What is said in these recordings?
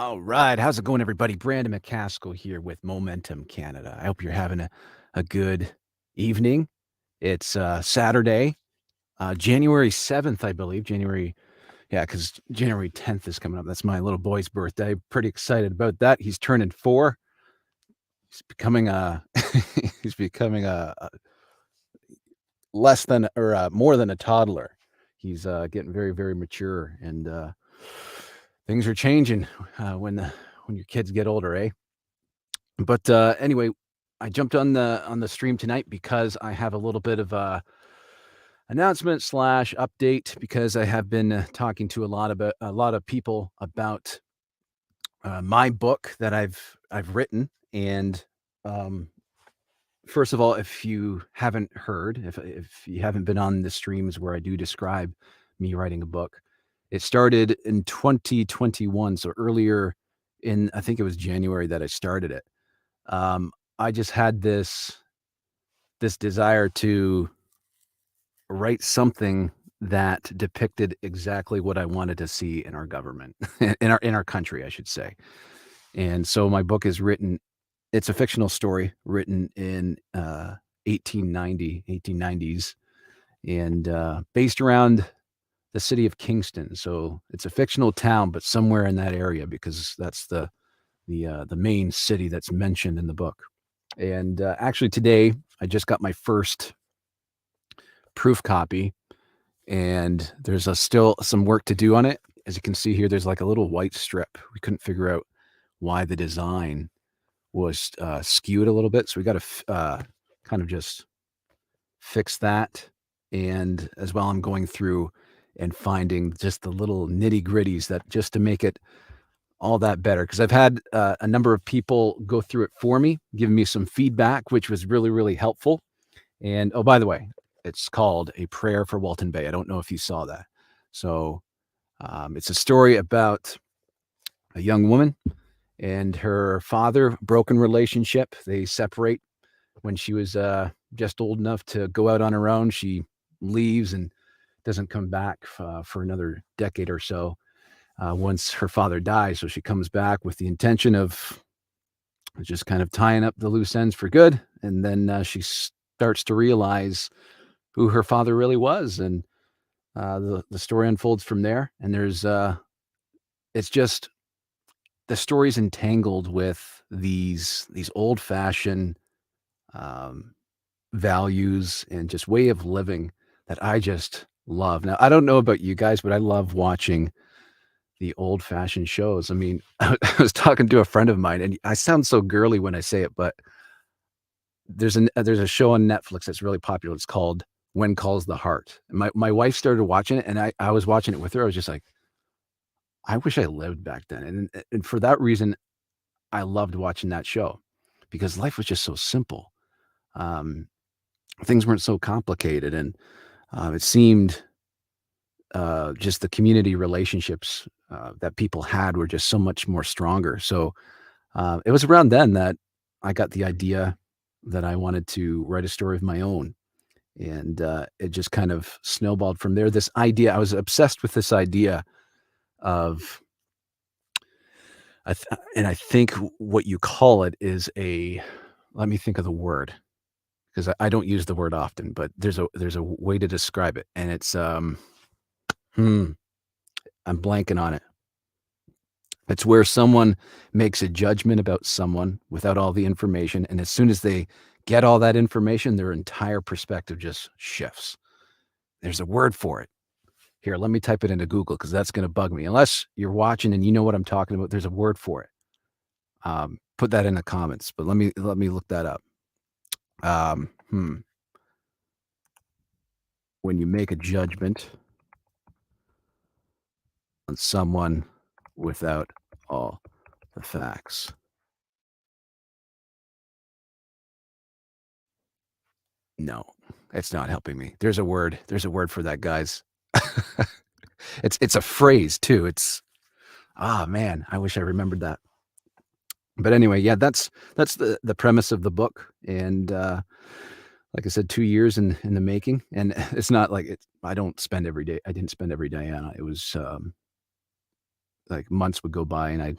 All right. How's it going, everybody? Brandon McCaskill here with Momentum Canada. I hope you're having a good evening. It's Saturday, January 7th, I believe. Because January 10th is coming up. That's my little boy's birthday. Pretty excited about that. He's turning 4. He's becoming a he's becoming a less than or more than a toddler. He's getting very, very mature, and things are changing when your kids get older, eh? But anyway, I jumped on the stream tonight because I have a little bit of a announcement slash update because I have been talking to a lot of people about my book that I've written. And um, first of all, if you haven't heard, if you haven't been on the streams where I do describe me writing a book, it started in 2021. So earlier I think it was January that I started it. I just had this desire to write something that depicted exactly what I wanted to see in our government, in our country, I should say. And so my book is written. It's a fictional story written in 1890s, and based around the city of Kingston. So it's a fictional town, but somewhere in that area because that's the main city that's mentioned in the book. And actually, today I just got my first proof copy, and there's still some work to do on it. As you can see here, there's like a little white strip. We couldn't figure out why the design was skewed a little bit, so we got to kind of just fix that. And as well, I'm going through and finding just the little nitty gritties that just to make it all that better, because I've had a number of people go through it for me, giving me some feedback, which was really, really helpful. And oh, by the way, it's called A Prayer for Walton Bay. I don't know if you saw that. So it's a story about a young woman and her father, broken relationship. They separate when she was just old enough to go out on her own. She leaves and doesn't come back for another decade or so. Once her father dies. So she comes back with the intention of just kind of tying up the loose ends for good. And then she starts to realize who her father really was. And the story unfolds from there. And it's just, the story's entangled with these old fashioned values and just way of living that I just love. Now, I don't know about you guys, but I love watching the old-fashioned shows. I mean, I was talking to a friend of mine, and I sound so girly when I say it, but there's a show on Netflix that's really popular. It's called When Calls the Heart. And my wife started watching it, and I was watching it with her. I was just like, I wish I lived back then. And for that reason, I loved watching that show because life was just so simple. Um, things weren't so complicated, and it seemed just the community relationships that people had were just so much more stronger. So it was around then that I got the idea that I wanted to write a story of my own. And it just kind of snowballed from there. This idea, I was obsessed with this idea of, and I think what you call it is let me think of the word, because I don't use the word often, but there's a way to describe it. And it's, I'm blanking on it. It's where someone makes a judgment about someone without all the information, and as soon as they get all that information, their entire perspective just shifts. There's a word for it. Here, let me type it into Google because that's going to bug me. Unless you're watching and you know what I'm talking about, there's a word for it. Put that in the comments, but let me look that up. When you make a judgment on someone without all the facts. No, it's not helping me. There's a word for that, guys. It's a phrase too. Man, I wish I remembered that. But anyway, yeah, that's the premise of the book. And like I said, 2 years in the making. And it's not like I didn't spend every day on it. It was like months would go by and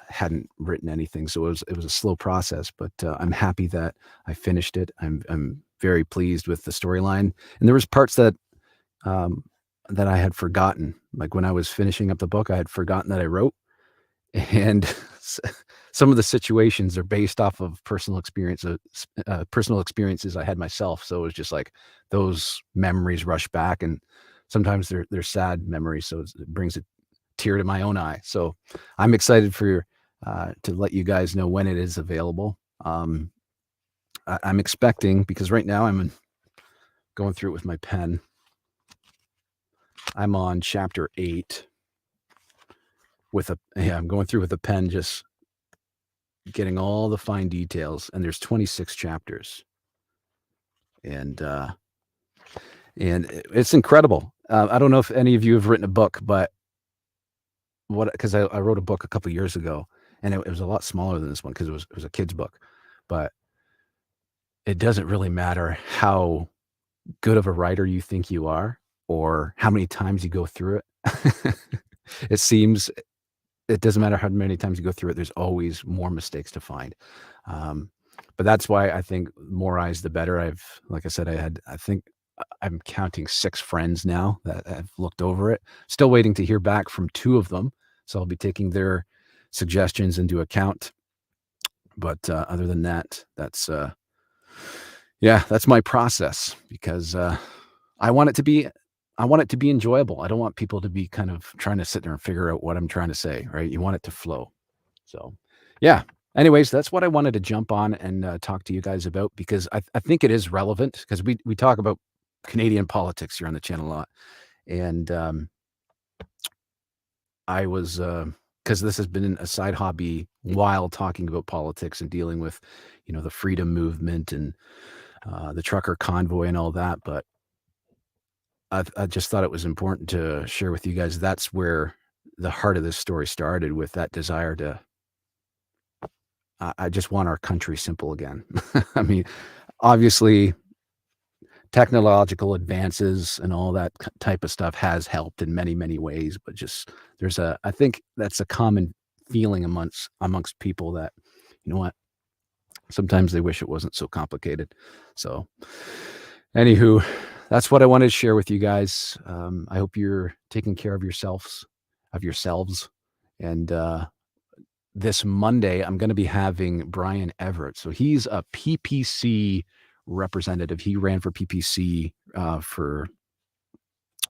hadn't written anything, so it was a slow process. But I'm happy that I finished it. I'm very pleased with the storyline, and there was parts that that I had forgotten. Like when I was finishing up the book, I had forgotten that I wrote, and some of the situations are based off of personal experiences I had myself. So it was just like those memories rush back, and sometimes they're sad memories. So it brings a tear to my own eye. So I'm excited for to let you guys know when it is available. I'm expecting, because right now I'm going through it with my pen. I'm on chapter 8 I'm going through with a pen, just getting all the fine details, and there's 26 chapters, and it's incredible. I don't know if any of you have written a book, but because I wrote a book a couple years ago, and it was a lot smaller than this one because it was a kid's book, but it doesn't really matter how good of a writer you think you are or how many times you go through it. It doesn't matter how many times you go through it. There's always more mistakes to find. But that's why I think more eyes, the better. Like I said, I think I'm counting 6 friends now that have looked over it. Still waiting to hear back from 2 of them. So I'll be taking their suggestions into account. But other than that, that's my process, because I want it to be enjoyable. I don't want people to be kind of trying to sit there and figure out what I'm trying to say, right? You want it to flow. So, yeah. Anyways, that's what I wanted to jump on and talk to you guys about, because I think it is relevant, because we talk about Canadian politics here on the channel a lot. And I was, because this has been a side hobby while talking about politics and dealing with, the freedom movement and the trucker convoy and all that. But I just thought it was important to share with you guys. That's where the heart of this story started, with that desire to, I just want our country simple again. I mean, obviously technological advances and all that type of stuff has helped in many, many ways, but just I think that's a common feeling amongst people, that, you know what, sometimes they wish it wasn't so complicated. So anywho, that's what I wanted to share with you guys. I hope you're taking care of yourselves. And this Monday, I'm going to be having Brian Everett. So he's a PPC representative. He ran for PPC for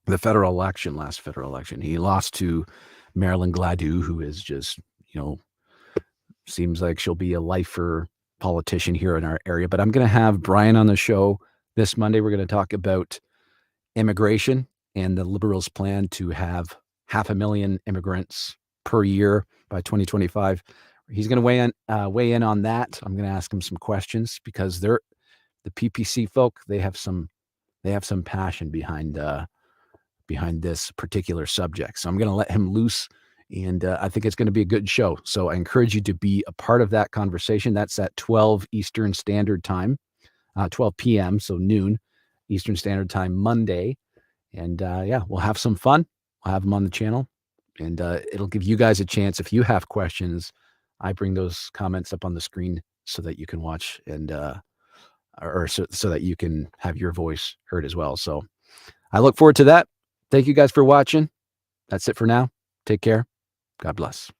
the last federal election. He lost to Marilyn Gladu, who is just, seems like she'll be a lifer politician here in our area. But I'm going to have Brian on the show this Monday. We're going to talk about immigration and the Liberals' plan to have 500,000 immigrants per year by 2025. He's going to weigh in on that. I'm going to ask him some questions, because the PPC folk, they have some passion behind this particular subject. So I'm going to let him loose, and I think it's going to be a good show. So I encourage you to be a part of that conversation. That's at 12 Eastern Standard Time, 12 p.m., so noon Eastern Standard Time, Monday. And we'll have some fun. I'll have him on the channel, and it'll give you guys a chance. If you have questions, I bring those comments up on the screen so that you can watch, and so that you can have your voice heard as well. So I look forward to that. Thank you guys for watching. That's it for now. Take care. God bless.